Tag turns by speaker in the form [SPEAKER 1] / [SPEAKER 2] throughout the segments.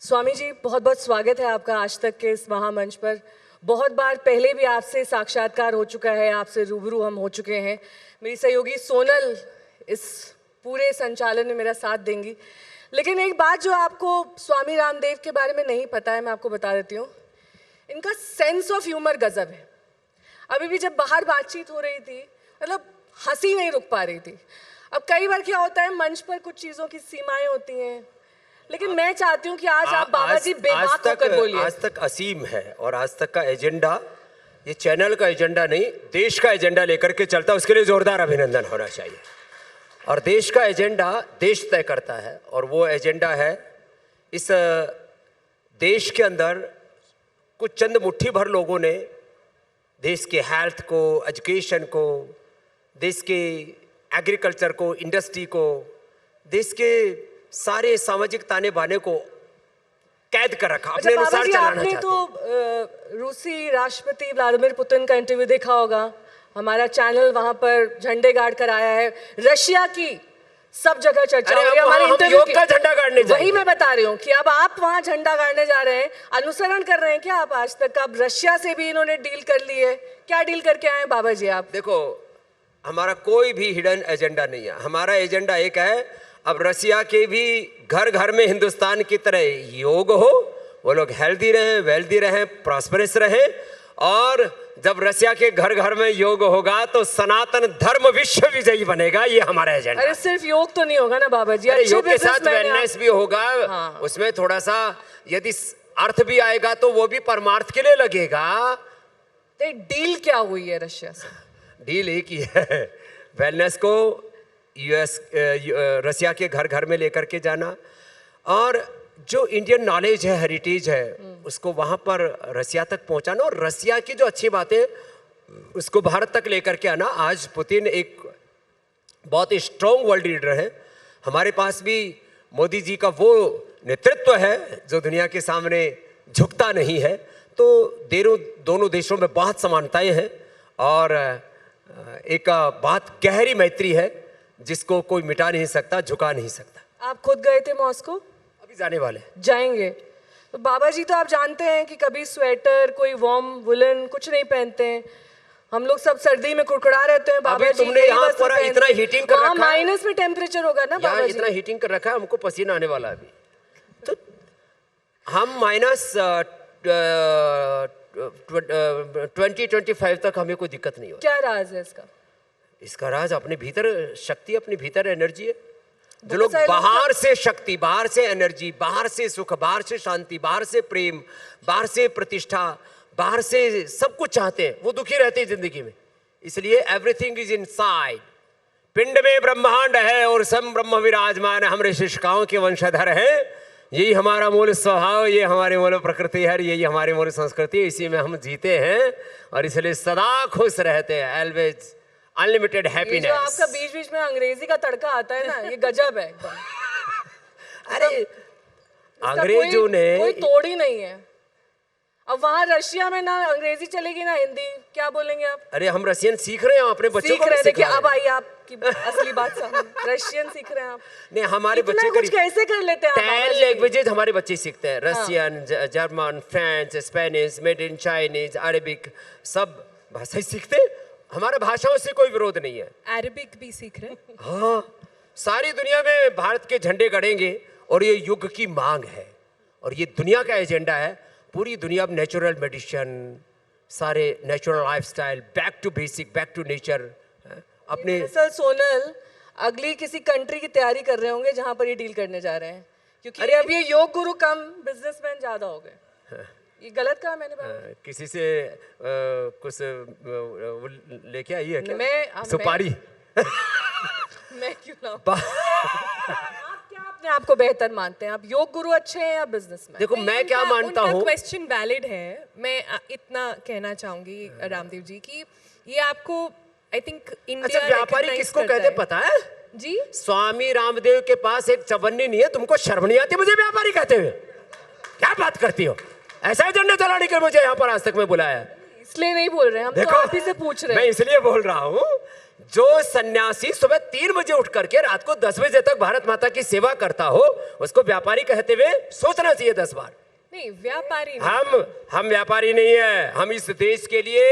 [SPEAKER 1] स्वामी जी, बहुत बहुत स्वागत है आपका आज तक के इस महामंच पर। बहुत बार पहले भी आपसे साक्षात्कार हो चुका है, आपसे रूबरू हम हो चुके हैं। मेरी सहयोगी सोनल इस पूरे संचालन में मेरा साथ देंगी। लेकिन एक बात जो आपको स्वामी रामदेव के बारे में नहीं पता है, मैं आपको बता देती हूँ। इनका सेंस ऑफ ह्यूमर गजब है। अभी भी जब बाहर बातचीत हो रही थी, मतलब हंसी नहीं रुक पा रही थी। अब कई बार क्या होता है, मंच पर कुछ चीज़ों की सीमाएं होती हैं, लेकिन मैं चाहती हूँ कि आज आप बाबा जी बेबाक होकर बोलिए।
[SPEAKER 2] आज तक असीम है और आज तक का एजेंडा, ये चैनल का एजेंडा नहीं, देश का एजेंडा लेकर के चलता है। उसके लिए जोरदार अभिनंदन होना चाहिए। और देश का एजेंडा देश तय करता है, और वो एजेंडा है इस देश के अंदर कुछ चंद मुट्ठी भर लोगों ने देश के हेल्थ को, एजुकेशन को, देश के एग्रीकल्चर को, इंडस्ट्री को, देश के सारे सामाजिक ताने बाने को कैद कर रखा, अपने अनुसार चलाना चाहते।
[SPEAKER 1] तो रूसी राष्ट्रपति व्लादिमीर पुतिन का इंटरव्यू देखा होगा। हमारा चैनल वहां पर झंडे गाड़ कर आया है। रशिया की सब जगह चर्चा हो रही है। हमारे इंटरव्यू
[SPEAKER 2] का झंडा गाड़ने
[SPEAKER 1] वही मैं बता रही हूँ कि अब आप वहां झंडा गाड़ने जा रहे हैं। अनुसरण कर रहे हैं क्या आप आज तक? अब रशिया से भी इन्होंने डील कर ली है। क्या डील करके आए बाबा जी आप?
[SPEAKER 2] देखो, हमारा कोई भी हिडन एजेंडा नहीं है। हमारा एजेंडा एक है, अब रसिया के भी घर घर में हिंदुस्तान की तरह योग हो, वो लोग हेल्दी रहें, वेल्दी रहें, प्रॉस्परस रहें। और जब रसिया के घर घर में योग होगा तो सनातन धर्म विश्व विजयी बनेगा। ये हमारा एजेंडा।
[SPEAKER 1] अरे सिर्फ योग तो नहीं होगा ना बाबा जी,
[SPEAKER 2] योग के साथ वेलनेस भी होगा। हाँ। उसमें थोड़ा सा यदि अर्थ भी आएगा तो वो भी परमार्थ के लिए लगेगा।
[SPEAKER 1] तो डील क्या हुई है रशिया से?
[SPEAKER 2] डील एक ही है, वेलनेस को रसिया के घर घर में लेकर के जाना, और जो इंडियन नॉलेज है, हेरिटेज है, उसको वहाँ पर रसिया तक पहुँचाना, और रसिया की जो अच्छी बातें उसको भारत तक लेकर के आना। आज पुतिन एक बहुत ही स्ट्रॉन्ग वर्ल्ड लीडर है। हमारे पास भी मोदी जी का वो नेतृत्व है जो दुनिया के सामने झुकता नहीं है। तो दोनों देशों में बहुत समानताएं हैं, और एक बहुत गहरी मैत्री है जिसको कोई मिटा नहीं सकता, झुका नहीं सकता।
[SPEAKER 1] आप खुद गए थे मॉस्को?
[SPEAKER 2] अभी जाने वाले
[SPEAKER 1] जाएंगे। तो बाबा जी तो आप जानते हैं कि कभी स्वेटर, कोई वार्म वुलन कुछ नहीं पहनते हैं। हम लोग सब सर्दी में कुड़कुड़ा रहते हैं। बाबा जी
[SPEAKER 2] तुमने यहाँ पर इतना हीटिंग कर रखा है,
[SPEAKER 1] माइनस में टेम्परेचर होगा ना बाबा जी?
[SPEAKER 2] इतना हीटिंग कर रखा है, हमको पसीना आने वाला है अभी। तो हम माइनस 20-25 तक हमें कोई दिक्कत नहीं हो।
[SPEAKER 1] क्या राज है इसका?
[SPEAKER 2] इसका राज अपने भीतर शक्ति, अपने भीतर एनर्जी है। जो लोग बाहर से शक्ति, बाहर से एनर्जी, बाहर से सुख, बाहर से शांति, बाहर से प्रेम, बाहर से प्रतिष्ठा, बाहर से सब कुछ चाहते हैं, वो दुखी रहते हैं जिंदगी में। इसलिए एवरीथिंग इज इनसाइड। पिंड में ब्रह्मांड है और सम ब्रह्म विराजमान है। हम ऋषिकाओं के वंशधर हैं। यही हमारा मूल स्वभाव, ये हमारी मूल प्रकृति है, यही हमारी मूल संस्कृति है। इसी में हम जीते हैं और इसलिए सदा खुश रहते हैं। Always unlimited happiness.
[SPEAKER 1] जो आपका बीच बीच में अंग्रेजी का तड़का आता है ना, ये गजब है एकदम।
[SPEAKER 2] अरे अंग्रेजों ने
[SPEAKER 1] कोई तोड़ ही नहीं है। अब वहाँ रशिया में ना अंग्रेजी चलेगी ना हिंदी, क्या बोलेंगे आप?
[SPEAKER 2] अरे हम रशियन सीख रहे हैं, अपने बच्चों को
[SPEAKER 1] देखिए अब आई आपकी असली बात सामने। रशियन सीख रहे हैं आप?
[SPEAKER 2] नहीं, हमारे बच्चे
[SPEAKER 1] कुछ कैसे कर लेते हैं?
[SPEAKER 2] 10 लैंग्वेजेस हमारे बच्चे सीखते हैं। Russian, German, French, Spanish, made in Chinese, Arabic, सब भाषाएं सीखते हैं। हमारा भाषाओं से कोई विरोध नहीं है।
[SPEAKER 1] अरेबिक भी सीख रहे हैं?
[SPEAKER 2] हाँ, सारी दुनिया में भारत के झंडे गड़ेंगे और ये युग की मांग है और ये दुनिया का एजेंडा है। पूरी दुनिया में नेचुरल मेडिसिन, सारे natural lifestyle, back to basic, back to nature. अपने
[SPEAKER 1] सर सोनल अगली किसी कंट्री की तैयारी कर रहे होंगे जहां पर ये डील करने जा रहे हैं, क्योंकि अब ये योग गुरु कम बिजनेसमैन ज्यादा हो गए। ये गलत कहा मैंने बात?
[SPEAKER 2] किसी से कुछ लेके आई है क्या? सुपारी?
[SPEAKER 1] मैं क्यों लाऊं? आप क्या अपने आप को बेहतर मानते हैं? आप योग गुरु अच्छे हैं या बिजनेसमैन?
[SPEAKER 2] देखो मैं क्या मानता हूँ,
[SPEAKER 3] क्वेश्चन वैलिड है। मैं इतना कहना चाहूंगी रामदेव जी की ये आपको आई थिंक इंडिया।
[SPEAKER 2] अच्छा, व्यापारी किसको कहते पता है
[SPEAKER 3] जी?
[SPEAKER 2] स्वामी रामदेव के पास एक चवन्नी नहीं है। तुमको शर्म नहीं आती मुझे व्यापारी कहते हुए? क्या बात करती हो? ऐसा एजेंडा चलाने के मुझे यहाँ पर आज तक में बुलाया है।
[SPEAKER 1] इसलिए नहीं बोल रहे, हम तो
[SPEAKER 2] देखो
[SPEAKER 1] आप ही से पूछ रहे
[SPEAKER 2] मैं
[SPEAKER 1] हैं।
[SPEAKER 2] इसलिए बोल रहा हूँ, जो सन्यासी सुबह 3 बजे उठ करके रात को 10 बजे तक भारत माता की सेवा करता हो, उसको व्यापारी कहते हुए सोचना चाहिए 10 बार।
[SPEAKER 3] नहीं, व्यापारी नहीं।
[SPEAKER 2] हम व्यापारी नहीं है, हम इस देश के लिए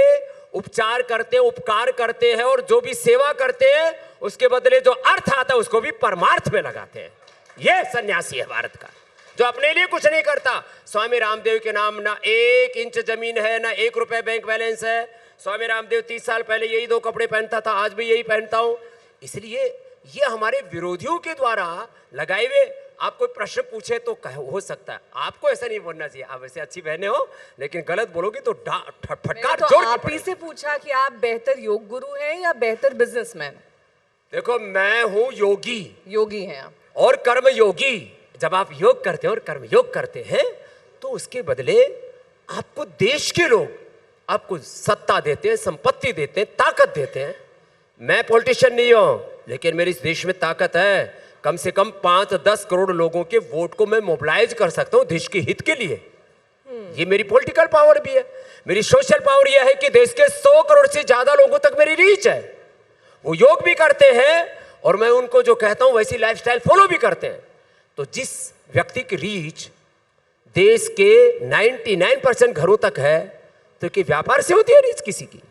[SPEAKER 2] उपचार करते हैं, उपकार करते हैं, और जो भी सेवा करते हैं उसके बदले जो अर्थ आता है उसको भी परमार्थ में लगाते हैं। यह सन्यासी है भारत का, जो अपने लिए कुछ नहीं करता। स्वामी रामदेव के नाम ना 1 इंच जमीन है, ना 1 रुपए बैंक बैलेंस है। स्वामी रामदेव 30 साल पहले यही 2 कपड़े पहनता था, आज भी यही पहनता हूं। इसलिए ये हमारे विरोधियों के द्वारा लगाए हुए, आप कोई प्रश्न पूछे तो हो सकता है, आपको ऐसा नहीं बोलना चाहिए। आप वैसे अच्छी बहने हो, लेकिन गलत बोलोगी तो फटकार
[SPEAKER 1] तो
[SPEAKER 2] जोर की
[SPEAKER 1] आप ही
[SPEAKER 2] पड़ेगी।
[SPEAKER 1] से पूछा कि आप बेहतर योग गुरु हैं या बेहतर बिजनेसमैन?
[SPEAKER 2] देखो, मैं हूं योगी
[SPEAKER 1] योगी हैं आप।
[SPEAKER 2] और कर्म योगी। जब आप योग करते हैं और कर्म योग करते हैं तो उसके बदले आपको देश के लोग आपको सत्ता देते हैं, संपत्ति देते हैं, ताकत देते हैं। मैं पॉलिटिशियन नहीं हूं, लेकिन मेरे इस देश में ताकत है। कम से कम 5-10 करोड़ लोगों के वोट को मैं मोबिलाइज कर सकता हूं देश के हित के लिए। ये मेरी पॉलिटिकल पावर भी है। मेरी सोशल पावर यह है कि देश के 100 करोड़ से ज्यादा लोगों तक मेरी रीच है। वो योग भी करते हैं और मैं उनको जो कहता हूं वैसी लाइफस्टाइल फॉलो भी करते हैं। तो जिस व्यक्ति की रीच देश के 99% घरों तक है, तो कि व्यापार से होती है रीच किसी की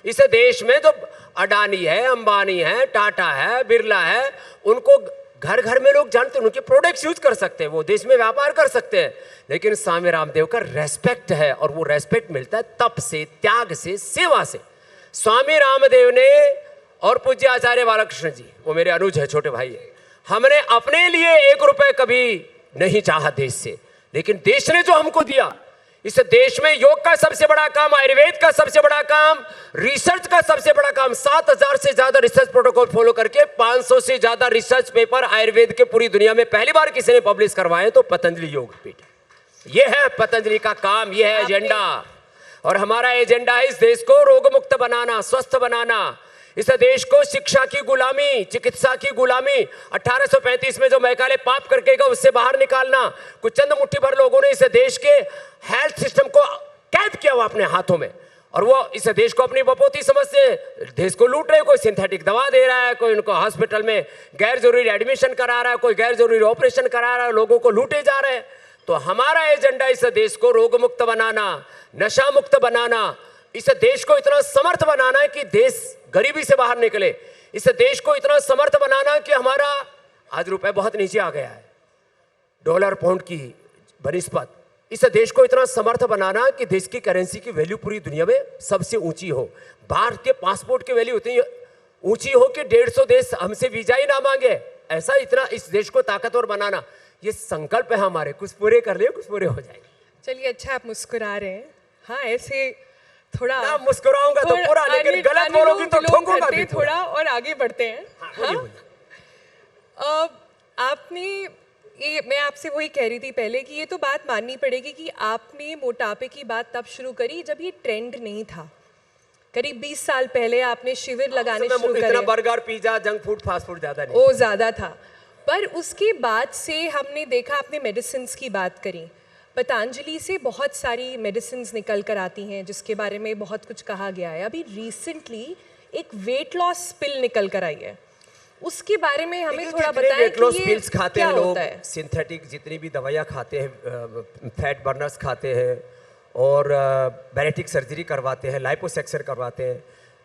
[SPEAKER 2] इस देश में जो अडानी है, अंबानी है, टाटा है, बिरला है, उनको घर घर में लोग जानते हैं, उनके प्रोडक्ट्स यूज कर सकते हैं, वो देश में व्यापार कर सकते हैं। लेकिन स्वामी रामदेव का रेस्पेक्ट है, और वो रेस्पेक्ट मिलता है तप से, त्याग से, सेवा से। स्वामी रामदेव ने और पूज्य आचार्य बालकृष्ण जी, वो मेरे अनुज है, छोटे भाई है, हमने अपने लिए 1 रुपए कभी नहीं चाहा देश से, लेकिन देश ने जो हमको दिया, इस देश में योग का सबसे बड़ा काम, आयुर्वेद का सबसे बड़ा काम, रिसर्च का सबसे बड़ा काम, 7000 से ज्यादा रिसर्च प्रोटोकॉल फॉलो करके 500 से ज्यादा रिसर्च पेपर आयुर्वेद के पूरी दुनिया में पहली बार किसी ने पब्लिश करवाए तो पतंजलि योगपीठ। यह है पतंजलि का काम, यह है एजेंडा। और हमारा एजेंडा है इस देश को रोग मुक्त बनाना, स्वस्थ बनाना, इस देश को शिक्षा की गुलामी, चिकित्सा की गुलामी, 1835 में जो मैकाले पाप करके गया उससे बाहर निकालना। कुछ चंद मुट्ठी भर लोगों ने इस देश के हेल्थ सिस्टम को कैद किया हुआ अपने हाथों में, और वो इस देश को अपनी बपोती समझते देश को लूट रहे। कोई सिंथेटिक दवा दे रहा है, कोई उनको हॉस्पिटल में गैर जरूरी एडमिशन करा रहा है, कोई गैर जरूरी ऑपरेशन करा रहा है, लोगों को लूटे जा रहे हैं। तो हमारा एजेंडा इस देश को रोग मुक्त बनाना, नशा मुक्त बनाना, इस देश को इतना समर्थ बनाना है कि देश गरीबी से बाहर निकले। इस देश को इतना समर्थ बनाना कि हमारा आज रुपए बहुत नीचे आ गया है, डॉलर पाउंड की बनिस्बत। इस देश को इतना समर्थ बनाना कि देश की करेंसी की वैल्यू पूरी दुनिया में सबसे ऊंची हो। भारतीय पासपोर्ट की वैल्यू इतनी ऊंची हो कि 150 देश हमसे वीजा ही ना मांगे, ऐसा इतना इस देश को ताकतवर बनाना, ये संकल्प है हमारे। कुछ पूरे कर लिए, कुछ पूरे हो जाएंगे।
[SPEAKER 3] चलिए, अच्छा आप मुस्कुरा रहे हैं। हाँ, ऐसे थोड़ा
[SPEAKER 2] ना मुस्कुराऊंगा तो पूरा, लेकिन गलत बोलोगी तो ठोकूंगा भी पूरा।
[SPEAKER 3] थोड़ा। और आगे बढ़ते हैं।
[SPEAKER 2] बोलिए, बोलिए।
[SPEAKER 3] आपने ये, मैं आपसे वही कह रही थी पहले कि ये तो बात माननी पड़ेगी कि आपने मोटापे की बात तब शुरू करी जब ये ट्रेंड नहीं था। करीब 20 साल पहले आपने शिविर लगाने शुरू करे।
[SPEAKER 2] इतना burger, pizza, junk food, fast food ज्यादा नहीं,
[SPEAKER 3] वो ज्यादा था। पर उसके बाद से हमने देखा, आपने मेडिसिन की बात करी, पतंजलि से बहुत सारी मेडिसिन निकल कर आती हैं जिसके बारे में बहुत कुछ कहा गया है। अभी रिसेंटली एक वेट लॉस पिल निकल कर आई है, उसके बारे में हमें थोड़ा बताएं
[SPEAKER 2] वेट लॉस
[SPEAKER 3] कि ये
[SPEAKER 2] पिल्स खाते
[SPEAKER 3] क्या
[SPEAKER 2] हैं लोग,
[SPEAKER 3] होता है?
[SPEAKER 2] सिंथेटिक जितनी भी दवाइयाँ खाते हैं, फैट बर्नर्स खाते हैं, और बैरेटिक सर्जरी करवाते हैं, लाइपोसेक्शन करवाते हैं।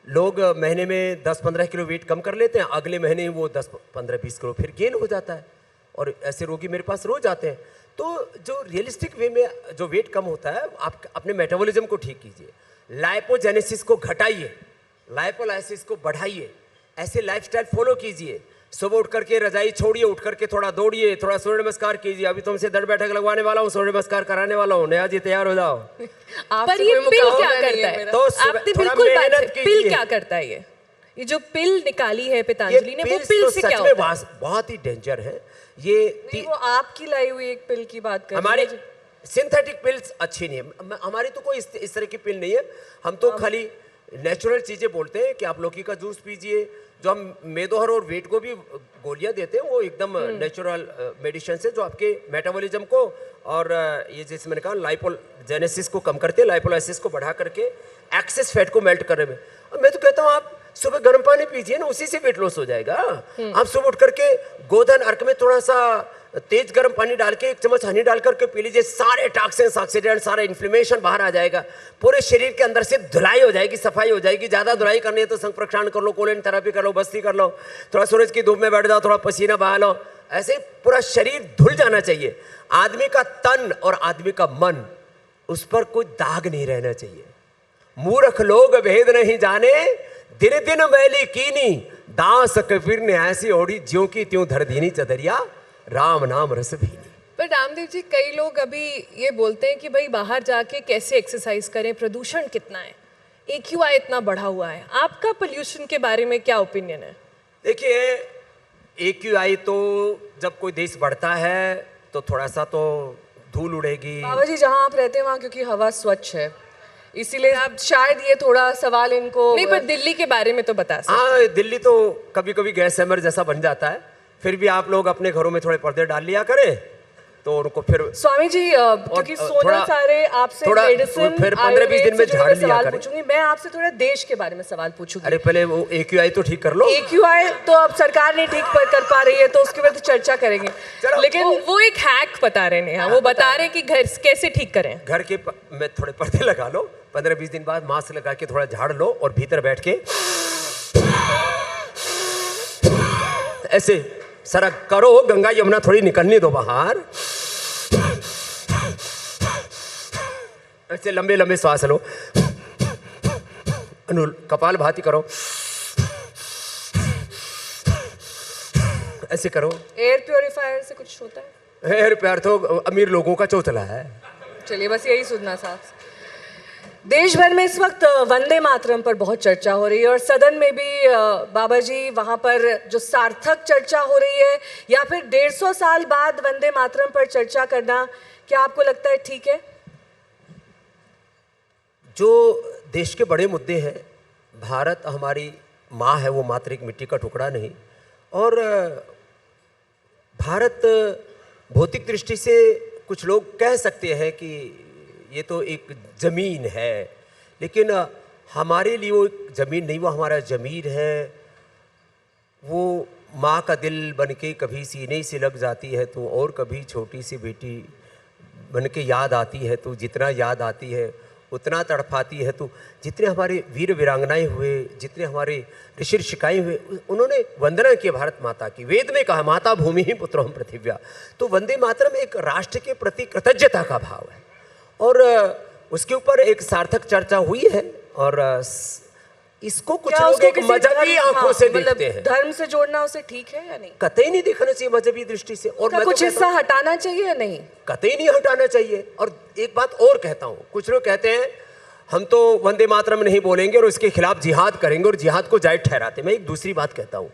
[SPEAKER 2] लोग महीने में 10-15 किलो वेट कम कर लेते हैं, अगले महीने ही वो 10-15-20 किलो फिर गेन हो जाता है, और ऐसे रोगी मेरे पास रोज आते हैं। तो जो रियलिस्टिक वे में जो वेट कम होता है, आप अपने मेटाबॉलिज्म को ठीक कीजिए, लाइपोजेनेसिस को घटाइए, लाइपोलाइसिस को बढ़ाइए, ऐसे लाइफस्टाइल फॉलो कीजिए। सुबह उठ करके रजाई छोड़िए, उठ करके थोड़ा दौड़िए, थोड़ा सूर्य नमस्कार कीजिए। अभी तुमसे दंड बैठक लगवाने वाला हूँ, सूर्य नमस्कार कराने वाला हूँ, नया जी तैयार हो जाओ।
[SPEAKER 3] पर ये पिल क्या करता है?
[SPEAKER 2] तो
[SPEAKER 3] आपने बिल्कुल बात है, पिल क्या करता है? ये जो पिल निकाली है पतंजलि ने, वो पिल से क्या होता है?
[SPEAKER 2] बहुत ही डेंजर है ये।
[SPEAKER 1] वो आपकी लाई हुई एक पिल की बात कर रहे हैं।
[SPEAKER 2] हमारी सिंथेटिक पिल्स अच्छी नहीं है, हमारी तो कोई इस तरह की पिल नहीं है। हम तो खाली नेचुरल चीजें बोलते हैं कि आप लौकी का जूस पीजिए, जो हम मेदोहर और वेट को भी गोलियां देते हैं वो एकदम नेचुरल मेडिसिन से जो आपके मेटाबॉलिज्म को और ये जैसे मैंने कहा लाइपोजेनेसिस को कम करते हैं, लाइपोलाइसिस को बढ़ा करके एक्सेस फैट को मेल्ट करने में। और मैं तो कहता हूँ आप सुबह गर्म पानी पीजिए ना, उसी से वेट लॉस हो जाएगा। आप सुबह उठ करके गोधन अर्क में थोड़ा सा तेज गर्म पानी डाल के 1 चम्मच हनी डाल करके पी लीजिए, सारे टॉक्सिन्स, ऑक्सीडेंट, सारा इन्फ्लेमेशन बाहर आ जाएगा। पूरे शरीर के अंदर से धुलाई हो जाएगी, सफाई हो जाएगी। ज़्यादा धुलाई करनी है तो संग प्रक्षालन कर लो, कोलिन थेरेपी कर लो, बस्ती कर लो, थोड़ा सूरज की धूप में बैठ जाओ, थोड़ा पसीना बहा लो। ऐसे पूरा शरीर धुल जाना चाहिए। आदमी का तन और आदमी का मन, उस पर कोई दाग नहीं रहना चाहिए। मूर्ख लोग भेद नहीं जाने, दिन दिन मैली कीनी, दास कबीर ने ऐसी ओढ़ी ज्यों की त्यों धर दीनी चदरिया, राम नाम रस भीनी।
[SPEAKER 3] पर रामदेव जी, कई लोग अभी ये बोलते हैं कि भाई बाहर जाके कैसे एक्सरसाइज करें, प्रदूषण कितना है, AQI इतना बढ़ा हुआ है। आपका पोल्यूशन के बारे में क्या ओपिनियन है?
[SPEAKER 2] देखिए, AQI तो जब कोई देश बढ़ता है तो थोड़ा सा तो धूल उड़ेगी।
[SPEAKER 1] बाबा जी जहाँ आप रहते हैं वहाँ क्योंकि हवा स्वच्छ है, इसीलिए आप शायद ये थोड़ा सवाल इनको
[SPEAKER 3] नहीं, पर दिल्ली के बारे में तो बता सकते।
[SPEAKER 2] हाँ, दिल्ली तो कभी कभी गैस चैम्बर जैसा बन जाता है। फिर भी आप लोग अपने घरों में थोड़े पर्दे डाल लिया करें तो उनको फिर
[SPEAKER 1] स्वामी जी क्योंकि सोनल सारे आपसे
[SPEAKER 2] थोड़ा
[SPEAKER 1] मेडिसिन
[SPEAKER 2] फिर 15-20 दिन में झाड़ लिया
[SPEAKER 1] सवाल
[SPEAKER 2] करें।
[SPEAKER 1] पूछूंगी। मैं आपसे थोड़ा देश के बारे में सवाल पूछूंगी।
[SPEAKER 2] अरे पहले वो AQI तो ठीक कर लो।
[SPEAKER 1] AQI तो अब सरकार नहीं ठीक कर पा रही है तो उसके बाद चर्चा करेंगे।
[SPEAKER 3] लेकिन वो एक हैक बता रहे हैं, वो बता रहे हैं कि घर कैसे ठीक करें।
[SPEAKER 2] घर के में थोड़े पर्दे लगा लो, 15-20 दिन बाद मास्क लगा के थोड़ा झाड़ लो और भीतर बैठ के ऐसे सारा करो, गंगा यमुना थोड़ी निकलने दो बाहर। ऐसे लंबे लंबे श्वास लो, कपाल भाती करो, ऐसे करो।
[SPEAKER 1] एयर प्योरीफायर से कुछ होता है?
[SPEAKER 2] एयर प्योर तो अमीर लोगों का चौथला है।
[SPEAKER 1] चलिए बस यही सुनना साफ। देश भर में इस वक्त वंदे मातरम पर बहुत चर्चा हो रही है और सदन में भी बाबा जी वहाँ पर जो सार्थक चर्चा हो रही है या फिर 150 साल बाद वंदे मातरम पर चर्चा करना, क्या आपको लगता है ठीक है?
[SPEAKER 2] जो देश के बड़े मुद्दे हैं, भारत हमारी माँ है, वो मात्र एक मिट्टी का टुकड़ा नहीं। और भारत भौतिक दृष्टि से कुछ लोग कह सकते हैं कि ये तो एक ज़मीन है, लेकिन हमारे लिए वो एक ज़मीन नहीं, वो हमारा ज़मीर है। वो माँ का दिल बन के कभी सीने से लग जाती है तो और कभी छोटी सी बेटी बन के याद आती है तो जितना याद आती है उतना तड़पाती है। तो जितने हमारे वीर वीरांगनाएं हुए, जितने हमारे ऋषि ऋषिकाएं हुए, उन्होंने वंदना की भारत माता की। वेद में कहा माता भूमि ही पुत्रोहम पृथिव्या। तो वंदे मातरम एक राष्ट्र के प्रति कृतज्ञता का भाव है और उसके ऊपर एक सार्थक चर्चा हुई है। और इसको कुछ लोग एक मजहबी आंखों से देखते हैं।
[SPEAKER 1] धर्म से जोड़ना उसे ठीक है या नहीं?
[SPEAKER 2] कतई नहीं देखना चाहिए मजहबी दृष्टि से। और
[SPEAKER 1] कुछ हिस्सा हटाना चाहिए या नहीं?
[SPEAKER 2] कतई नहीं हटाना चाहिए। और एक बात और कहता हूँ, कुछ लोग कहते हैं हम तो वंदे मातरम नहीं बोलेंगे और उसके खिलाफ जिहाद करेंगे और जिहाद को जायज ठहराते। मैं एक दूसरी बात कहता हूँ,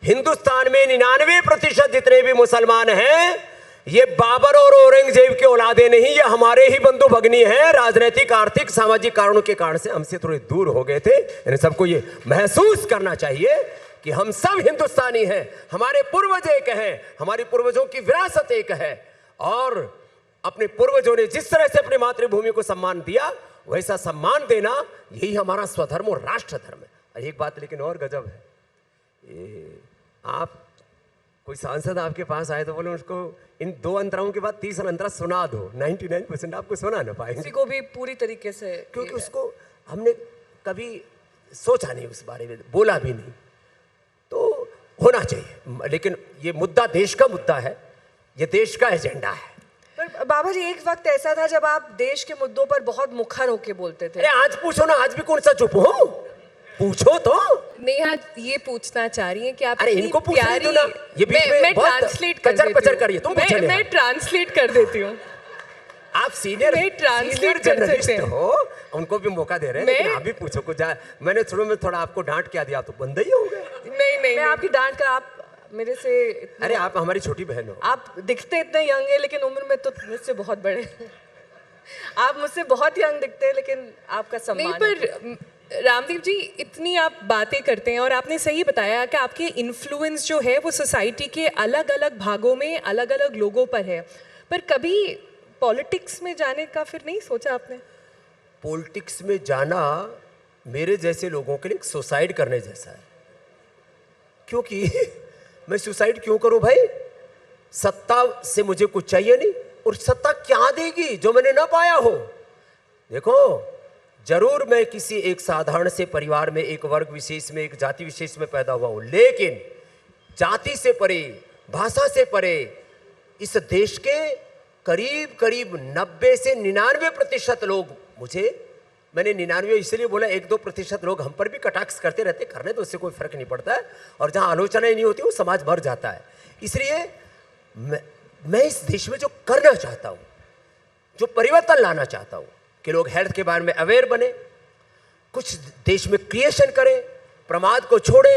[SPEAKER 2] हिंदुस्तान में 99% जितने भी मुसलमान हैं ये बाबर और औरंगजेब के औलादे नहीं, ये हमारे ही बंधु भगनी हैं। राजनीतिक, आर्थिक, सामाजिक कारणों के कारण से हमसे थोड़े दूर हो गए थे। इन सबको ये महसूस करना चाहिए कि हम सब हिंदुस्तानी हैं, हमारे पूर्वज एक हैं, हमारे पूर्वजों की विरासत एक है। और अपने पूर्वजों ने जिस तरह से अपनी मातृभूमि को सम्मान दिया, वैसा सम्मान देना यही हमारा स्वधर्म और राष्ट्र धर्म है। और एक बात लेकिन और गजब है, ये आप कोई सांसद आपके पास आए तो बोले उसको इन 2 अंतराओं के बाद 3रा अंतरा सुना दो। 99% आपको सुना ना पाएंगे,
[SPEAKER 1] किसी को भी पूरी तरीके से,
[SPEAKER 2] क्योंकि उसको हमने कभी सोचा नहीं, उस बारे में बोला भी नहीं। तो होना चाहिए, लेकिन ये मुद्दा देश का मुद्दा है, ये देश का एजेंडा है।
[SPEAKER 1] पर बाबा जी एक वक्त ऐसा था जब आप देश के मुद्दों पर बहुत मुखर होके बोलते थे।
[SPEAKER 2] अरे आज पूछो ना, आज भी कौन सा चुप हो, पूछो तो।
[SPEAKER 3] नेहा ये पूछना चाह रही है कि आप
[SPEAKER 2] अरे इनको पूछने दो ना, ये बीच में
[SPEAKER 3] मैं
[SPEAKER 2] बहुत
[SPEAKER 3] ट्रांसलेट कर
[SPEAKER 2] कचर
[SPEAKER 3] देती
[SPEAKER 2] पचर
[SPEAKER 3] हूँ।
[SPEAKER 2] करिए, तुम पूछो नेहा।
[SPEAKER 3] मैं ट्रांसलेट कर देती हूँ।
[SPEAKER 2] आप सीनियर
[SPEAKER 3] ट्रांसलेट कर सकते
[SPEAKER 2] जर्नलिस्ट
[SPEAKER 3] हैं।
[SPEAKER 2] हो, उनको भी मौका दे रहे हैं, लेकिन आप भी पूछो कुछ। मैंने शुरू में थोड़ा आपको डांट क्या दिया, तो बंदा ही हो गए।
[SPEAKER 3] नहीं,
[SPEAKER 1] मैं आपकी डांट का, आप मेरे से
[SPEAKER 2] अरे आप हमारी छोटी बहन हो।
[SPEAKER 1] आप दिखते इतने यंग है लेकिन उम्र में तो मुझसे बहुत बड़े हैं। आप मुझसे बहुत यंग दिखते हैं लेकिन आपका
[SPEAKER 3] नहीं,
[SPEAKER 1] सम्मान है।
[SPEAKER 3] पर रामदीप जी, इतनी आप बातें करते हैं और आपने सही बताया कि आपके इन्फ्लुएंस जो है वो सोसाइटी के अलग अलग भागों में अलग अलग लोगों पर है, पर कभी पॉलिटिक्स में जाने का फिर नहीं सोचा आपने?
[SPEAKER 2] पॉलिटिक्स में जाना मेरे जैसे लोगों के लिए सुसाइड करने जैसा है। क्योंकि मैं सुसाइड क्यों करूं भाई? सत्ता से मुझे कुछ चाहिए नहीं, और सत्ता क्या देगी जो मैंने ना पाया हो? देखो, जरूर मैं किसी एक साधारण से परिवार में, एक वर्ग विशेष में, एक जाति विशेष में पैदा हुआ हूं, लेकिन जाति से परे, भाषा से परे इस देश के करीब करीब 90 से 99% लोग मैंने 99 इसलिए बोला, 1-2% लोग हम पर भी कटाक्ष करते रहते, करने तो उससे कोई फर्क नहीं पड़ता है, और जहां आलोचना ही नहीं होती वो समाज भर जाता है। इसलिए मैं इस देश में जो करना चाहता हूं, जो परिवर्तन लाना चाहता हूं कि लोग हेल्थ के बारे में अवेयर बने, कुछ देश में क्रिएशन करें, प्रमाद को छोड़े।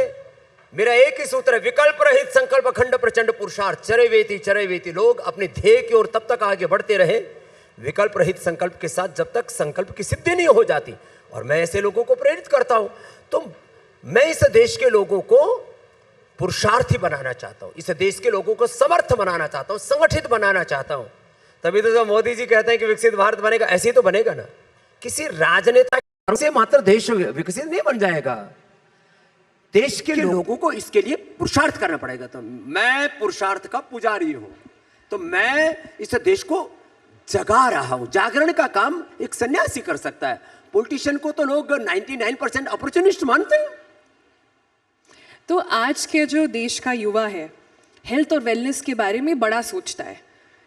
[SPEAKER 2] मेरा एक ही सूत्र है, विकल्प रहित संकल्प अखंड प्रचंड पुरुषार्थ, चरैवेति वेति। लोग अपने ध्येय की ओर तब तक आगे बढ़ते रहे विकल्प रहित संकल्प के साथ, जब तक संकल्प की सिद्धि नहीं हो जाती। और मैं ऐसे लोगों को प्रेरित करता हूं। तो मैं इस देश के लोगों को पुरुषार्थी बनाना चाहता हूं, इस देश के लोगों को समर्थ बनाना चाहता हूं, संगठित बनाना चाहता हूं। तभी तो जब मोदी जी कहते हैं कि विकसित भारत बनेगा, ऐसे ही तो बनेगा ना। किसी राजनेता से मात्र देश विकसित नहीं बन जाएगा, देश के लोगों को इसके लिए पुरुषार्थ करना पड़ेगा। तो मैं पुरुषार्थ का पुजारी हूं, तो मैं इस देश को जगा रहा हूं। जागरण का काम एक सन्यासी कर सकता है, पॉलिटिशियन को तो लोग 99% अपॉर्चुनिस्ट मानते हैं।
[SPEAKER 4] तो आज के जो देश का युवा है, हेल्थ और वेलनेस के बारे में बड़ा सोचता है,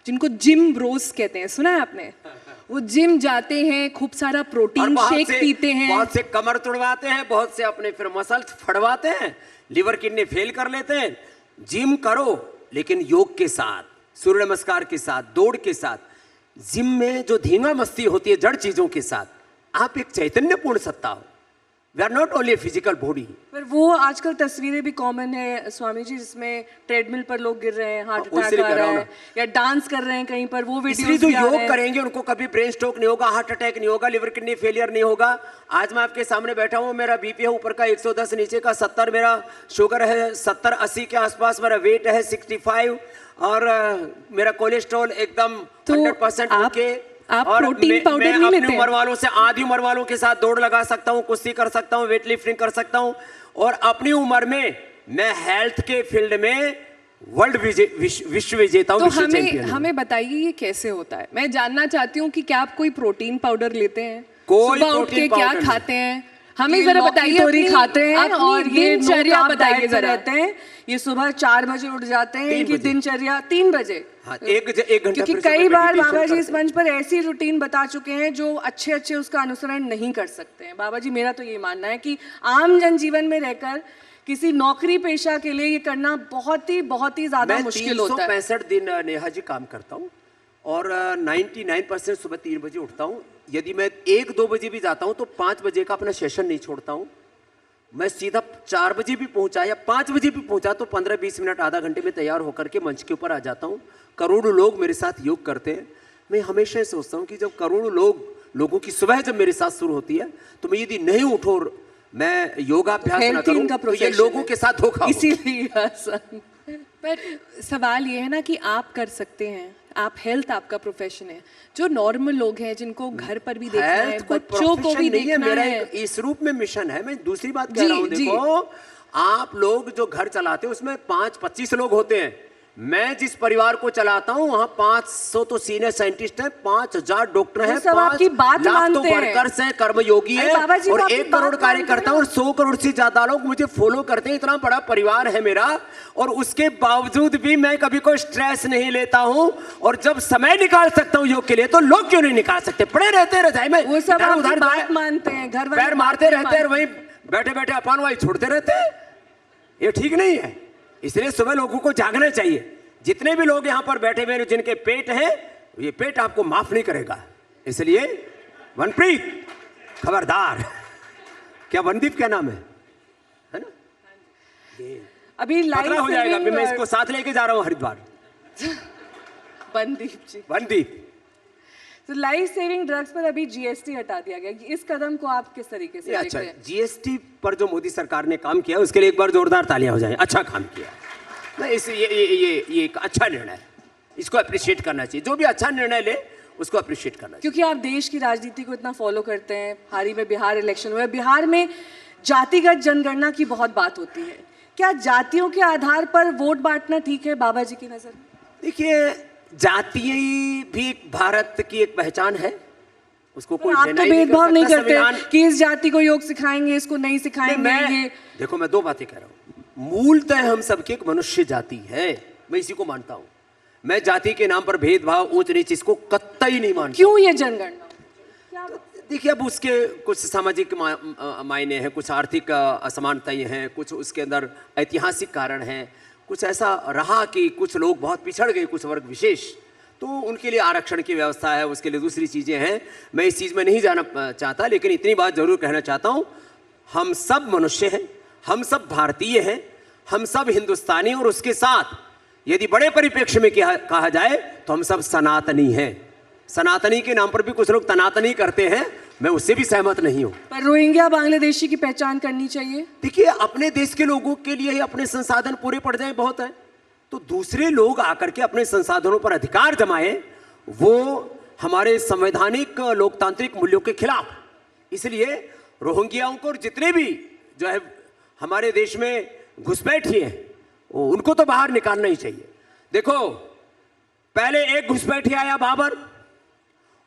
[SPEAKER 4] जिनको जिम ब्रोस कहते हैं, सुना है आपने? वो जिम जाते हैं, खूब सारा प्रोटीन शेक पीते हैं,
[SPEAKER 2] बहुत से कमर तुड़वाते हैं, बहुत से अपने फिर मसल्स फड़वाते हैं, लिवर किडनी फेल कर लेते हैं। जिम करो, लेकिन योग के साथ, सूर्य नमस्कार के साथ, दौड़ के साथ। जिम में जो धींगा मस्ती होती है जड़ चीजों के साथ, आप एक चैतन्यपूर्ण सत्ता हो। We are not only physical body.
[SPEAKER 4] पर वो आजकल तस्वीरें भी कॉमन है स्वामी जी, जिसमें ट्रेडमिल पर लोग गिर रहे हैं, हार्ट अटैक आ रहा है, या डांस कर रहे हैं कहीं पर, वो वीडियोस
[SPEAKER 2] जो योग करेंगे उनको कभी ब्रेन स्ट्रोक नहीं होगा, हार्ट अटैक नहीं होगा, लिवर किडनी फेलियर नहीं होगा। आज मैं आपके सामने बैठा हूँ, मेरा बीपी है ऊपर का 110, नीचे का 70, मेरा शुगर है 70-80 के आसपास, मेरा वेट है 65, और मेरा कोलेस्ट्रॉल एकदम 100% ओके।
[SPEAKER 4] आप
[SPEAKER 2] और
[SPEAKER 4] प्रोटीन पाउडर नहीं लेते?
[SPEAKER 2] अपनी उम्र वालों से, आधी उम्र वालों के साथ दौड़ लगा सकता हूँ, कुश्ती कर सकता हूँ, वेट लिफ्टिंग कर सकता हूँ, और अपनी उम्र में मैं हेल्थ के फील्ड में वर्ल्ड विश्व विजेता हूँ।
[SPEAKER 4] तो हमें बताइए ये कैसे होता है? मैं जानना चाहती हूँ कि क्या आप कोई प्रोटीन पाउडर लेते हैं, सुबह उठ के क्या खाते हैं, हमें जरा बताइए।
[SPEAKER 5] खाते हैं और ये
[SPEAKER 4] दिनचर्या बताइए जरा।
[SPEAKER 5] रहते हैं, ये सुबह 4 बजे उठ जाते हैं, इनकी दिनचर्या 3 बजे।
[SPEAKER 2] हाँ, एक घंटा।
[SPEAKER 5] क्योंकि कई बार बाबा जी इस मंच पर ऐसी रूटीन बता चुके हैं जो अच्छे उसका अनुसरण नहीं कर सकते हैं। बाबा जी, मेरा तो ये मानना है कि आम जनजीवन में रहकर किसी नौकरी पेशा के लिए ये करना बहुत ही ज्यादा मुश्किल होता है।
[SPEAKER 2] 365 दिन नेहा जी काम करता हूँ, और 99% सुबह 3 बजे उठता हूँ। यदि मैं 1-2 बजे भी जाता हूँ तो 5 बजे का अपना सेशन नहीं छोड़ता हूँ। मैं सीधा 4 बजे भी पहुंचा या 5 बजे भी पहुंचा तो 15-20 मिनट, आधा घंटे में तैयार होकर के मंच के ऊपर आ जाता हूँ। करोड़ों लोग मेरे साथ योग करते हैं। मैं हमेशा सोचता हूँ कि जब करोड़ों लोगों की सुबह जब मेरे साथ शुरू होती है, तो मैं यदि नहीं उठो और मैं योगाभ्यास ना करूं तो ये लोगों के साथ धोखा।
[SPEAKER 5] इसीलिए
[SPEAKER 4] पर सवाल ये है ना कि आप कर सकते हैं, आप हेल्थ आपका प्रोफेशन है, जो नॉर्मल लोग हैं जिनको घर पर भी देखना है, बच्चों को भी देखना
[SPEAKER 2] मेरा
[SPEAKER 4] है,
[SPEAKER 2] इस रूप में मिशन है। मैं दूसरी बात कह रहा हूँ, देखो आप लोग जो घर चलाते हो उसमें 5-25 लोग होते हैं। मैं जिस परिवार को चलाता हूँ वहाँ 500 तो सीनियर साइंटिस्ट हैं, 5000 डॉक्टर हैं,
[SPEAKER 5] 5 लाख
[SPEAKER 2] तो वर्कर्स हैं, कर्मयोगी हैं, और 1 करोड़ कार्यकर्ता और 100 करोड़ से ज्यादा लोग मुझे फॉलो करते हैं। इतना बड़ा परिवार है मेरा, और उसके बावजूद भी मैं कभी कोई स्ट्रेस नहीं लेता हूँ। और जब समय निकाल सकता हूँ योग के लिए, तो लोग क्यों नहीं निकाल सकते? पड़े रहते हैं रजाई में,
[SPEAKER 5] वो सब आपकी बात मानते हैं, घर वाले
[SPEAKER 2] पैर मारते रहते हैं, और वहीं बैठे बैठे अपन वही छोड़ते रहते हैं। ये ठीक नहीं है। इसलिए सुबह लोगों को जागना चाहिए। जितने भी लोग यहाँ पर बैठे हुए हैं जिनके पेट है, ये पेट आपको माफ नहीं करेगा। इसलिए वनप्रीत, खबरदार। क्या वनदीप क्या नाम है ना?
[SPEAKER 5] अभी लाइव
[SPEAKER 2] हो जाएगा। अभी मैं इसको साथ लेके जा रहा हूँ हरिद्वार।
[SPEAKER 5] वनदीप जी,
[SPEAKER 2] वनदीप।
[SPEAKER 5] तो लाइफ सेविंग ड्रग्स पर अभी जीएसटी हटा दिया गया, इस कदम को आप किस तरीके से
[SPEAKER 2] ये
[SPEAKER 5] देखते
[SPEAKER 2] अच्छा,
[SPEAKER 5] हैं?
[SPEAKER 2] जीएसटी पर जो मोदी सरकार ने काम किया उसके लिए एक बार जोरदार तालियां हो जाएं। अच्छा काम किया। नहीं, इस ये एक अच्छा निर्णय है, इसको अप्रिशिएट करना चाहिए। जो भी अच्छा निर्णय ले उसको अप्रिशिएट करना चाहिए।
[SPEAKER 5] क्योंकि आप देश की राजनीति को इतना फॉलो करते हैं, हाल ही में बिहार इलेक्शन हुआ, बिहार में जातिगत जनगणना की बहुत बात होती है। क्या जातियों के आधार पर वोट बांटना ठीक है बाबा जी की नजर में?
[SPEAKER 2] देखिए, जातीय भी एक भारत की एक पहचान है, उसको कोई
[SPEAKER 5] आप तो
[SPEAKER 2] deny नहीं कर
[SPEAKER 5] भेदभाव नहीं
[SPEAKER 2] सकता।
[SPEAKER 5] करते
[SPEAKER 2] संविधान
[SPEAKER 5] कि इस जाति को योग सिखाएंगे, इसको नहीं सिखाएंगे।
[SPEAKER 2] मैं
[SPEAKER 5] ये
[SPEAKER 2] देखो, मैं दो बातें कह रहा हूँ। मूलतः हम सबकी एक मनुष्य जाति है, मैं इसी को मानता हूँ। मैं जाति के नाम पर भेदभाव, ऊंच नीच, इसको कतई नहीं मानता।
[SPEAKER 5] क्यों ये जनगणना?
[SPEAKER 2] देखिए, अब उसके कुछ सामाजिक मायने हैं, कुछ आर्थिक असमानताएं हैं, कुछ उसके अंदर ऐतिहासिक कारण हैं, कुछ ऐसा रहा कि कुछ लोग बहुत पिछड़ गए, कुछ वर्ग विशेष, तो उनके लिए आरक्षण की व्यवस्था है, उसके लिए दूसरी चीज़ें हैं। मैं इस चीज़ में नहीं जाना चाहता, लेकिन इतनी बात जरूर कहना चाहता हूँ, हम सब मनुष्य हैं, हम सब भारतीय हैं, हम सब हिंदुस्तानी, और उसके साथ यदि बड़े परिप्रेक्ष्य में कहा जाए तो हम सब सनातनी हैं। सनातनी के नाम पर भी कुछ लोग तनातनी करते हैं, मैं उससे भी सहमत नहीं हूं।
[SPEAKER 5] पर रोहिंग्या बांग्लादेशी की पहचान करनी चाहिए।
[SPEAKER 2] देखिए, अपने देश के लोगों के लिए ही अपने संसाधन पूरे पड़ जाए बहुत है, तो दूसरे लोग आकर के अपने संसाधनों पर अधिकार जमाएं, वो हमारे संवैधानिक लोकतांत्रिक मूल्यों के खिलाफ। इसलिए रोहिंग्याओं को और जितने भी जो है हमारे देश में घुसपैठिए हैं, उनको तो बाहर निकालना ही चाहिए। देखो, पहले एक घुसपैठिया आया बाबर,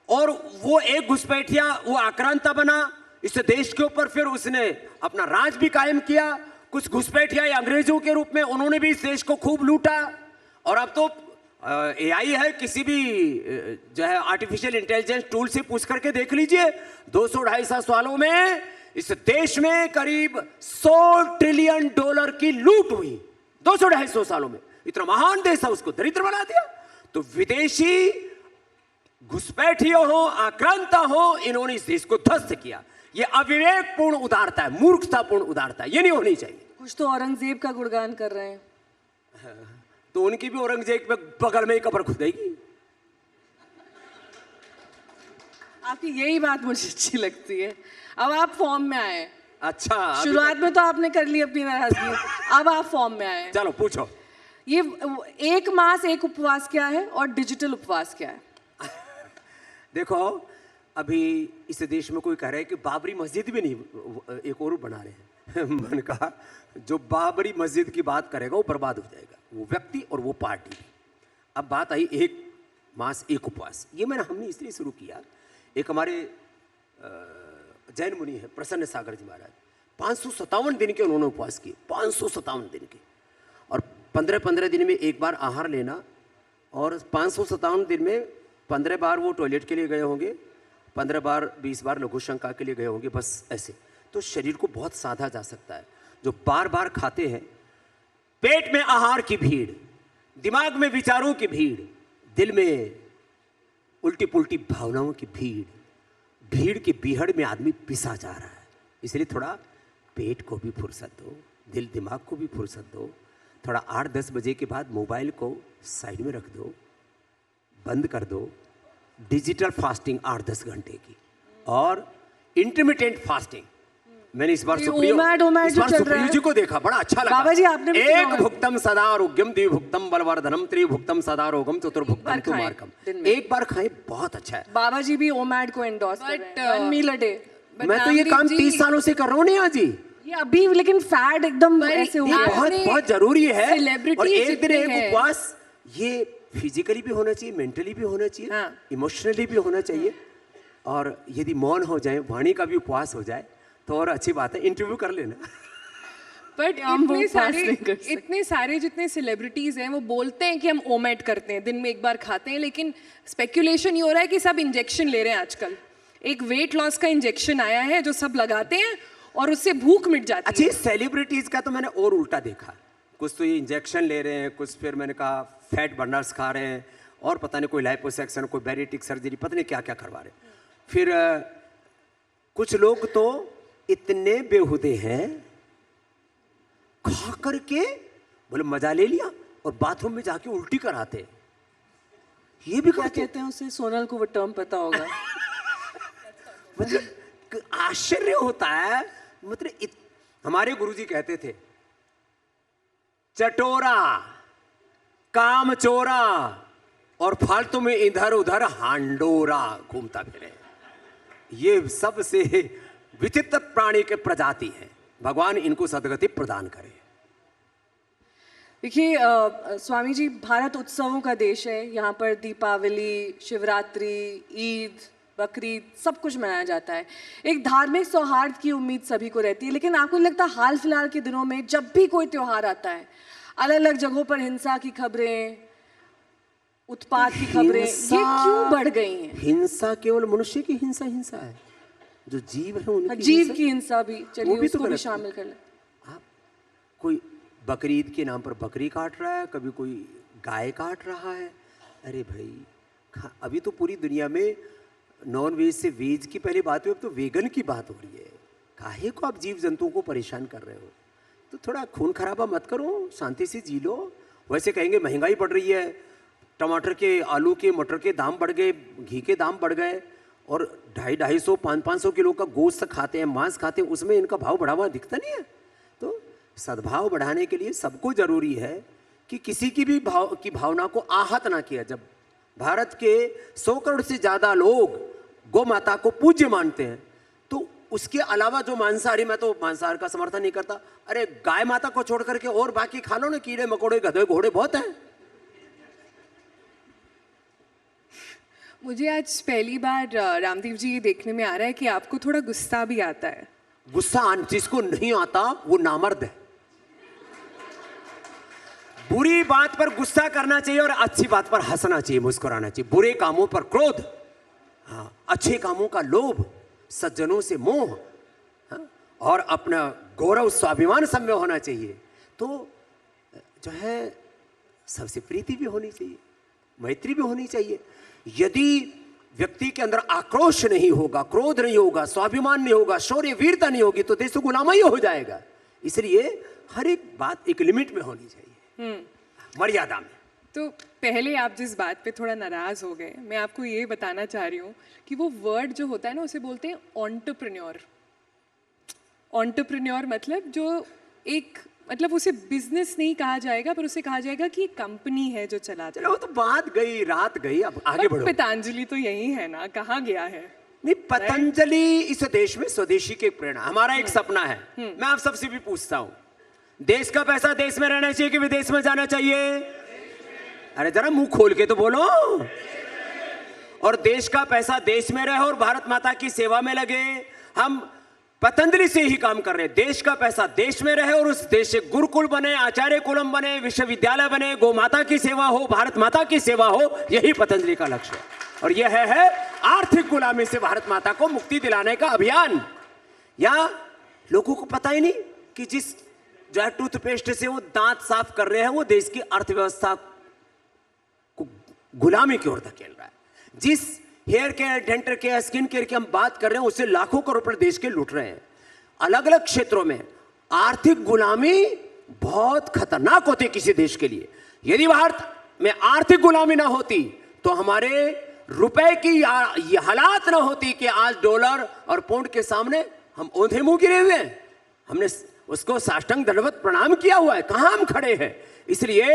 [SPEAKER 2] और वो एक घुसपैठिया वो आक्रांता बना इस देश के ऊपर, फिर उसने अपना राज भी कायम किया। कुछ घुसपैठिया अंग्रेजों के रूप में उन्होंने भी इस देश को खूब लूटा, और अब तो एआई है, किसी भी जो है आर्टिफिशियल इंटेलिजेंस टूल से पूछ करके देख लीजिए, 200-250 सालों में इस देश में करीब $100 ट्रिलियन की लूट हुई। 200-250 सालों में इतना महान देश है, उसको दरिद्र बना दिया। तो विदेशी घुसपैठियों हो, आक्रांता हो, इन्होंने इस देश को ध्वस्त किया। ये अविवेकपूर्ण उदारता है, मूर्खतापूर्ण उदारता है, ये नहीं होनी चाहिए।
[SPEAKER 5] कुछ तो औरंगजेब का गुणगान कर रहे हैं,
[SPEAKER 2] तो उनकी भी औरंगजेब में बगल में ही कब्र खुदेगी।
[SPEAKER 5] आपकी यही बात मुझे अच्छी लगती है। अब आप फॉर्म में आए।
[SPEAKER 2] अच्छा,
[SPEAKER 5] शुरुआत में तो आपने कर ली अपनी नाराजगी, अब आप फॉर्म में आए।
[SPEAKER 2] चलो पूछो।
[SPEAKER 5] ये एक मास एक उपवास क्या है और डिजिटल उपवास क्या है?
[SPEAKER 2] देखो, अभी इस देश में कोई कह रहा है कि बाबरी मस्जिद भी नहीं, एक और बना रहे हैं। मैंने कहा, जो बाबरी मस्जिद की बात करेगा वो बर्बाद हो जाएगा, वो व्यक्ति और वो पार्टी। अब बात आई एक मास एक उपवास। ये हमने इसलिए शुरू किया, एक हमारे जैन मुनि है प्रसन्न सागर जी महाराज, 557 दिन के उन्होंने उपवास किए, 557 दिन के, और 15-15 दिन में एक बार आहार लेना, और 557 दिन में 15 बार वो टॉयलेट के लिए गए होंगे, 15 बार 20 बार लघु शंका के लिए गए होंगे, बस ऐसे। तो शरीर को बहुत साधा जा सकता है। जो बार बार खाते हैं, पेट में आहार की भीड़, दिमाग में विचारों की भीड़, दिल में उल्टी पुल्टी भावनाओं की भीड़, भीड़ की बीहड़ में आदमी पिसा जा रहा है। इसलिए थोड़ा पेट को भी फुर्सत दो, दिल दिमाग को भी फुर्सत दो। थोड़ा 8-10 बजे के बाद मोबाइल को साइड में रख दो, बंद कर दो। डिजिटल फास्टिंग 8-10 घंटे की, और इंटरमिटेंट फास्टिंग। मैंने इस बार सुप्रियो जी को देखा, बड़ा अच्छा लगा।
[SPEAKER 5] बाबा जी, आपने भी
[SPEAKER 2] एक भुक्तम सदा आरोग्यम, द्विभुक्तम बलवर्धनम, त्रिभुक्तम सदा रोगम, चतुर्भुक्तम तुमार्कम। एक बार खाएं, बहुत अच्छा है।
[SPEAKER 5] बाबा जी भी ओमैड को एंडोर्स कर रहे हैं, 1 मील अ डे।
[SPEAKER 2] मैं तो ये काम 30 सालों से कर रहा हूँ नेहा जी।
[SPEAKER 5] ये अभी लेकिन फैड एकदम ऐसे हो गया।
[SPEAKER 2] बहुत बहुत जरूरी है। और एक दिन एक
[SPEAKER 3] है।
[SPEAKER 2] उपवास, ये फिजिकली भी होना चाहिए, मेंटली भी होना चाहिए,
[SPEAKER 5] हाँ।
[SPEAKER 2] इमोशनली भी होना चाहिए। और यदि मौन हो जाए, वाणी का भी उपवास हो जाए तो और अच्छी बात है। इंटरव्यू कर लेना।
[SPEAKER 3] बट
[SPEAKER 5] हम वो fast नहीं कर सकते।
[SPEAKER 3] इतने सारे जितने सेलिब्रिटीज हैं वो बोलते हैं कि हम ओमेट करते हैं, दिन में एक बार खाते हैं, लेकिन स्पेक्यूलेशन ये हो रहा है कि सब इंजेक्शन ले रहे हैं आजकल। एक वेट लॉस का इंजेक्शन आया है जो सब लगाते हैं और उससे भूख मिट जाती है।
[SPEAKER 2] अच्छा, सेलिब्रिटीज का तो मैंने और उल्टा देखा। कुछ तो ये इंजेक्शन ले रहे हैं, कुछ फिर मैंने कहा फैट बर्नर्स खा रहे हैं, और पता नहीं कोई लाइपोसक्शन, कोई बैरिटिक सर्जरी, पता नहीं क्या क्या करवा रहे हैं। फिर कुछ लोग तो इतने बेहुदे हैं, खा करके बोले मजा ले लिया और बाथरूम में जाके उल्टी कराते। ये भी
[SPEAKER 5] क्या
[SPEAKER 2] करते हैं।
[SPEAKER 5] कहते हैं उसे? सोनल को वो टर्म पता होगा।
[SPEAKER 2] मतलब आश्चर्य होता है। मतलब हमारे गुरुजी कहते थे, चटोरा, कामचोरा और फालतू में इधर उधर हांडोरा घूमता फिरे, ये सबसे विचित्र प्राणी के प्रजाति है। भगवान इनको सदगति प्रदान करे।
[SPEAKER 5] देखिए स्वामी जी, भारत उत्सवों का देश है। यहाँ पर दीपावली, शिवरात्रि, ईद, बकरीद सब कुछ मनाया जाता है। एक धार्मिक सौहार्द की उम्मीद सभी को रहती है, लेकिन आपको नहीं लगता हाल फिलहाल के दिनों में जब भी कोई त्योहार आता है, अलग अलग जगहों पर हिंसा की खबरें, उत्पात की खबरें, ये क्यों बढ़ गई हैं?
[SPEAKER 2] हिंसा केवल मनुष्य की हिंसा है, जो जीव है उनकी
[SPEAKER 5] जीव
[SPEAKER 2] हिंसा।
[SPEAKER 5] की हिंसा भी, चलिए
[SPEAKER 2] भी तो
[SPEAKER 5] उसको भी
[SPEAKER 2] गलत है।
[SPEAKER 5] शामिल कर लें।
[SPEAKER 2] कोई बकरीद के नाम पर बकरी काट रहा है, कभी कोई गाय काट रहा है। अरे भाई, अभी तो पूरी दुनिया में नॉन वेज से वेज की पहले बात हुई, अब तो वेगन की बात हो रही है। काहे को आप जीव जंतुओं को परेशान कर रहे हो? तो थोड़ा खून खराबा मत करो, शांति से जी लो। वैसे कहेंगे महंगाई बढ़ रही है, टमाटर के, आलू के, मटर के दाम बढ़ गए, घी के दाम बढ़ गए, और 250-250, 500 किलो का गोश्त खाते हैं, मांस खाते हैं, उसमें इनका भाव बढ़ा हुआ दिखता नहीं है। तो सद्भाव बढ़ाने के लिए सबको जरूरी है कि किसी की भी भावना को आहत ना किया। जब भारत के 100 करोड़ से ज़्यादा लोग गौ माता को पूज्य मानते हैं, तो उसके अलावा जो मांसाहारी, मैं तो मांसाहार का समर्थन नहीं करता। अरे गाय माता को छोड़ करके और बाकी खा लो ना, कीड़े मकोड़े, गधे घोड़े बहुत हैं।
[SPEAKER 4] मुझे आज पहली बार रामदेव जी ये देखने में आ रहा है कि आपको थोड़ा गुस्सा भी आता है।
[SPEAKER 2] गुस्सा जिसको नहीं आता वो नामर्द है। बुरी बात पर गुस्सा करना चाहिए और अच्छी बात पर हंसना चाहिए, मुस्कुराना चाहिए। बुरे कामों पर क्रोध, हाँ, अच्छे कामों का लोभ, सज्जनों से मोह, हाँ, और अपना गौरव स्वाभिमान सब में होना चाहिए। तो जो है सबसे प्रीति भी होनी चाहिए, मैत्री भी होनी चाहिए। यदि व्यक्ति के अंदर आक्रोश नहीं होगा, क्रोध नहीं होगा, स्वाभिमान नहीं होगा, शौर्य वीरता नहीं होगी, तो देश तो गुलामी हो जाएगा। इसलिए हर एक बात एक लिमिट में होनी चाहिए, मर्यादा में।
[SPEAKER 4] तो पहले आप जिस बात पे थोड़ा नाराज हो गए, मैं आपको ये बताना चाह रही हूँ कि वो वर्ड जो होता है ना, उसे बोलते हैं एंटरप्रेन्योर। एंटरप्रेन्योर मतलब जो एक, मतलब उसे बिजनेस नहीं कहा जाएगा, पर उसे कहा जाएगा कि कंपनी है जो चलाता है।
[SPEAKER 2] वो तो बात गई, रात गई, अब आगे बढ़ो।
[SPEAKER 4] पतंजलि तो यही है ना, कहाँ गया है?
[SPEAKER 2] नहीं, पतंजलि इस देश में स्वदेशी की प्रेरणा। हमारा एक सपना है, मैं आप सबसे भी पूछता हूं, देश का पैसा देश में रहना चाहिए कि विदेश में जाना चाहिए? अरे जरा मुंह खोल के तो बोलो। और देश का पैसा देश में रहे और भारत माता की सेवा में लगे। हम पतंजलि से ही काम कर रहे हैं, देश का पैसा देश में रहे और उस देश से गुरुकुल बने, आचार्य कुलम बने, विश्वविद्यालय बने, गौ माता की सेवा हो, भारत माता की सेवा हो, यही पतंजलि का लक्ष्य है। और यह है आर्थिक गुलामी से भारत माता को मुक्ति दिलाने का अभियान। या लोगों को पता ही नहीं कि जिस जो है टूथपेस्ट से वो दांत साफ कर रहे हैं, वो देश की अर्थव्यवस्था को गुलामी की ओर धकेल रहा है। जिस hair care, dental care, skin care की हम बात कर रहे हैं, उससे लाखों करोड़ रुपए देश के लूट रहे हैं। अलग अलग क्षेत्रों में आर्थिक गुलामी बहुत खतरनाक होती है किसी देश के लिए। यदि भारत में आर्थिक गुलामी ना होती तो हमारे रुपए की ये हालात ना होती कि आज डॉलर और पाउंड के सामने हम औंधे मुंह गिरे हुए हैं। हमने उसको साष्टांग दंडवत प्रणाम किया हुआ है, कहां हम खड़े हैं। इसलिए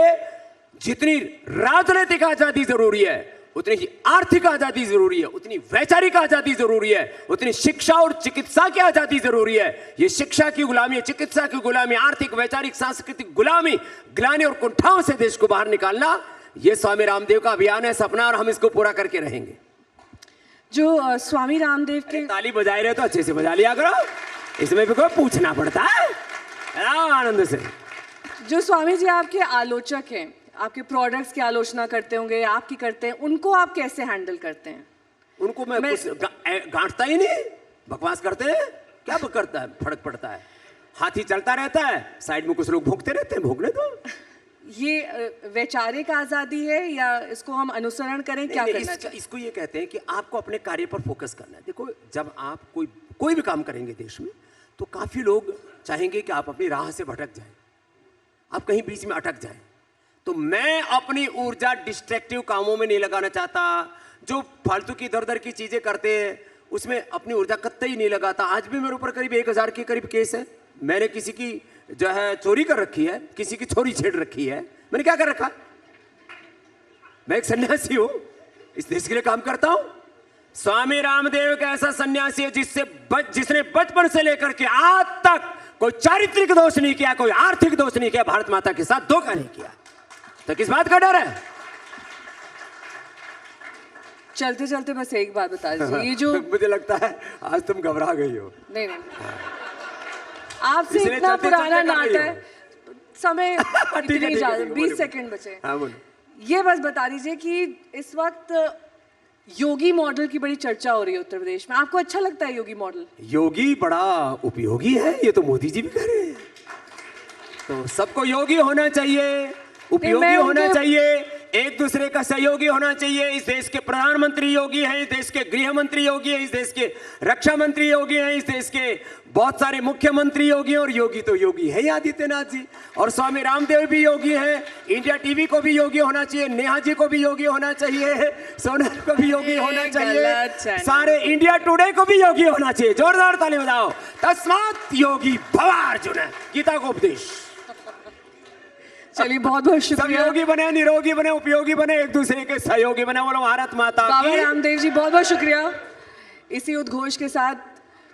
[SPEAKER 2] जितनी राजनीतिक आजादी जरूरी है, उतनी ही आर्थिक आजादी जरूरी है, उतनी वैचारिक आजादी जरूरी है, उतनी शिक्षा और चिकित्सा की आजादी जरूरी है। ये शिक्षा की गुलामी, चिकित्सा की गुलामी, आर्थिक, वैचारिक, सांस्कृतिक गुलामी, ग्लानि और कुंठाओं से देश को बाहर निकालना, ये स्वामी रामदेव का अभियान है, सपना, और हम इसको पूरा करके रहेंगे।
[SPEAKER 5] जो स्वामी रामदेव के
[SPEAKER 2] ताली बजाए रहे तो अच्छे से बजा लिया करो, इसमें भी कोई पूछना पड़ता है। आनंद से।
[SPEAKER 5] जो स्वामी जी आपके आलोचक हैं, आपके प्रोडक्ट्स की आलोचना करते होंगे, आपकी करते हैं, उनको आप कैसे हैंडल करते हैं?
[SPEAKER 2] उनको मैं कुछ गांठता ही नहीं, बकवास करते हैं, क्या करता है, फर्क पड़ता है। हाथी चलता रहता है, साइड में कुछ लोग भूखते रहते हैं, भूखने दो।
[SPEAKER 5] ये वैचारिक आजादी है या इसको हम अनुसरण करें? क्या करना चाहिए?
[SPEAKER 2] इसको ये कहते हैं कि आपको अपने कार्य पर फोकस करना है। देखो, जब आप कोई भी काम करेंगे देश में, तो काफी लोग चाहेंगे कि आप अपनी राह से भटक जाएं, आप कहीं बीच में अटक जाएं। तो मैं अपनी ऊर्जा डिस्ट्रक्टिव कामों में नहीं लगाना चाहता। जो फालतू की दर दर की चीजें करते हैं उसमें अपनी ऊर्जा कतई नहीं लगाता। आज भी मेरे ऊपर करीब 1000 के करीब केस है। मैंने किसी की जो है चोरी कर रखी है, किसी की छोरी छेड़ रखी है। मैंने क्या कर रखा? मैं एक सन्यासी हूं, इस देश के लिए काम करता हूं। स्वामी रामदेव का ऐसा सन्यासी है जिसने बचपन से लेकर के आज तक कोई चारित्रिक दोष नहीं किया, कोई आर्थिक दोष नहीं किया, भारत माता के साथ धोखा नहीं किया। तो किस बात का डर है?
[SPEAKER 5] चलते चलते बस एक बात बता दीजिए, ये जो
[SPEAKER 2] मुझे लगता है आज तुम घबरा गई हो।
[SPEAKER 5] नहीं नहीं, आपसे
[SPEAKER 2] इसलिए
[SPEAKER 5] इतना
[SPEAKER 2] चलते
[SPEAKER 5] पुराना
[SPEAKER 2] चलते कर रही
[SPEAKER 5] नाता है, समय
[SPEAKER 2] ठीक है,
[SPEAKER 5] इतनी
[SPEAKER 2] ठीक है,
[SPEAKER 5] ज्यादा
[SPEAKER 2] ठीक है,
[SPEAKER 5] 20
[SPEAKER 2] बोलो,
[SPEAKER 5] सेकंड बचे।
[SPEAKER 2] हाँ बोलो।
[SPEAKER 5] ये बस बता दीजिए कि इस वक्त योगी मॉडल की बड़ी चर्चा हो रही है उत्तर प्रदेश में, आपको अच्छा लगता है योगी मॉडल?
[SPEAKER 2] योगी बड़ा उपयोगी है, ये तो मोदी जी भी कह रहे हैं। तो सबको योगी होना चाहिए, उपयोगी
[SPEAKER 5] मैं
[SPEAKER 2] होना
[SPEAKER 5] उनके-
[SPEAKER 2] चाहिए, एक दूसरे का सहयोगी होना चाहिए। इस देश के प्रधानमंत्री योगी हैं, इस देश के गृह मंत्री योगी हैं, इस देश के रक्षा मंत्री योगी हैं, इस देश के बहुत सारे मुख्यमंत्री योगी हैं। और योगी तो योगी है ही आदित्यनाथ जी, और स्वामी रामदेव भी योगी हैं। इंडिया टीवी को भी योगी होना चाहिए, नेहा जी को भी योगी होना चाहिए, सोनल को भी योगी होना
[SPEAKER 5] गलत
[SPEAKER 2] चाहिए,
[SPEAKER 5] चैनल।
[SPEAKER 2] सारे इंडिया टुडे को भी योगी होना चाहिए। जोरदार ताली बजाओ। तस्मात् योगी भव अर्जुन, गीता को उपदेश।
[SPEAKER 5] चलिए बहुत बहुत
[SPEAKER 2] सब
[SPEAKER 5] शुक्रिया
[SPEAKER 2] योगी बने, निरोगी बने, उपयोगी बने, एक दूसरे के सहयोगी बने। बोलो भारत माता
[SPEAKER 5] बाबा
[SPEAKER 2] की।
[SPEAKER 5] रामदेव जी, बहुत बहुत शुक्रिया। इसी उद्घोष के साथ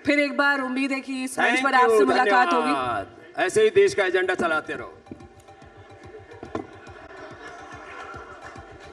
[SPEAKER 5] फिर एक बार उम्मीद है कि इस मंच
[SPEAKER 2] Thank
[SPEAKER 5] पर
[SPEAKER 2] you,
[SPEAKER 5] आपसे मुलाकात होगी।
[SPEAKER 2] धन्यवाद। ऐसे ही देश का एजेंडा चलाते रहो।